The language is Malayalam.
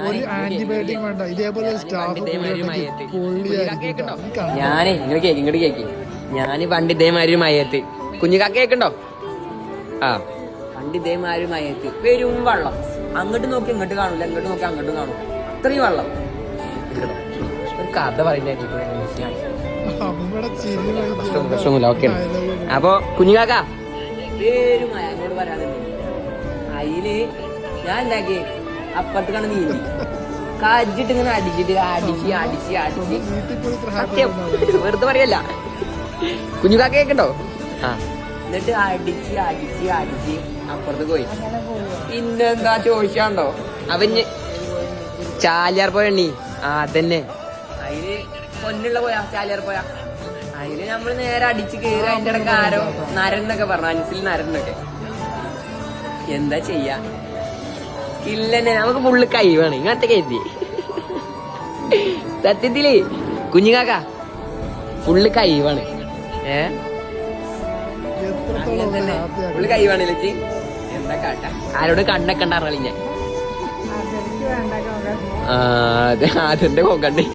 ഒരു ആന്റിബയോട്ടിക് വേണ്ട, ഇതേപോലെ സ്റ്റാഫ് ഞാനേ ഇങ്ങോട്ട് കേക്ക് ഞാന് പണ്ട് ഇതേമാതിരി മയത്ത് കുഞ്ഞുകാക്ക കേക്കുണ്ടോ? ആ പണ്ട് ഇതേമാതിരി മയത്ത് പെരും വെള്ളം, അങ്ങോട്ട് നോക്കി ഇങ്ങോട്ട് കാണൂല, ഇങ്ങോട്ട് നോക്കി അങ്ങോട്ടും കാണൂല, അത്രയും വെള്ളം. ഒരു കഥ പറയുന്ന ഓക്കെ. അപ്പൊ കുഞ്ഞുകാക്ക പേരും മയ എന്നോട് പറയാനുണ്ട്. അതില് ഞാൻ എന്താക്കി അപ്പുറത്തേക്കാണ് നീന്തി കാജിട്ട് ഇങ്ങനെ അടിച്ചിട്ട് അടിച്ച് സത്യം വെറുതെ പറയല്ല. കുഞ്ഞുകാക്ക കേക്കണ്ടോ? ആ എന്നിട്ട് അടിച്ച് അപ്പുറത്ത് പോയി. പിന്നെന്താ ചോദിച്ചാണ്ടോ അവന് ചാലിയാർ പോയണ്ണി. ആ അതന്നെ, അതിന് പൊന്നുള്ള പോയാ ചാലിയാർ പോയാ. അതിന് നമ്മള് നേരെ അടിച്ച് കയറി. അതിന്റെ ഇടയ്ക്ക് ആരോ നരന്നൊക്കെ പറഞ്ഞു, മനസ്സിൽ നരന്നൊക്കെ. എന്താ ചെയ്യാ, ഇല്ലെന്നെ നമുക്ക് ഫുള്ള് കഴിവാണ് ഇങ്ങനത്തെ കരുതി. സത്യത്തില് കുഞ്ഞുകാക്ക ഫുള്ള് കഴിവാണ്. അങ്ങനെ തന്നെ ഫുള്ള് കഴിവാണ് ലച്ചി. എന്താ കാട്ടാ, ആരോട് കണ്ണൊക്കെ ഉണ്ടാറില്ല ഞാൻ. അതെ അതെന്റെ കൊക്കണ്ട്.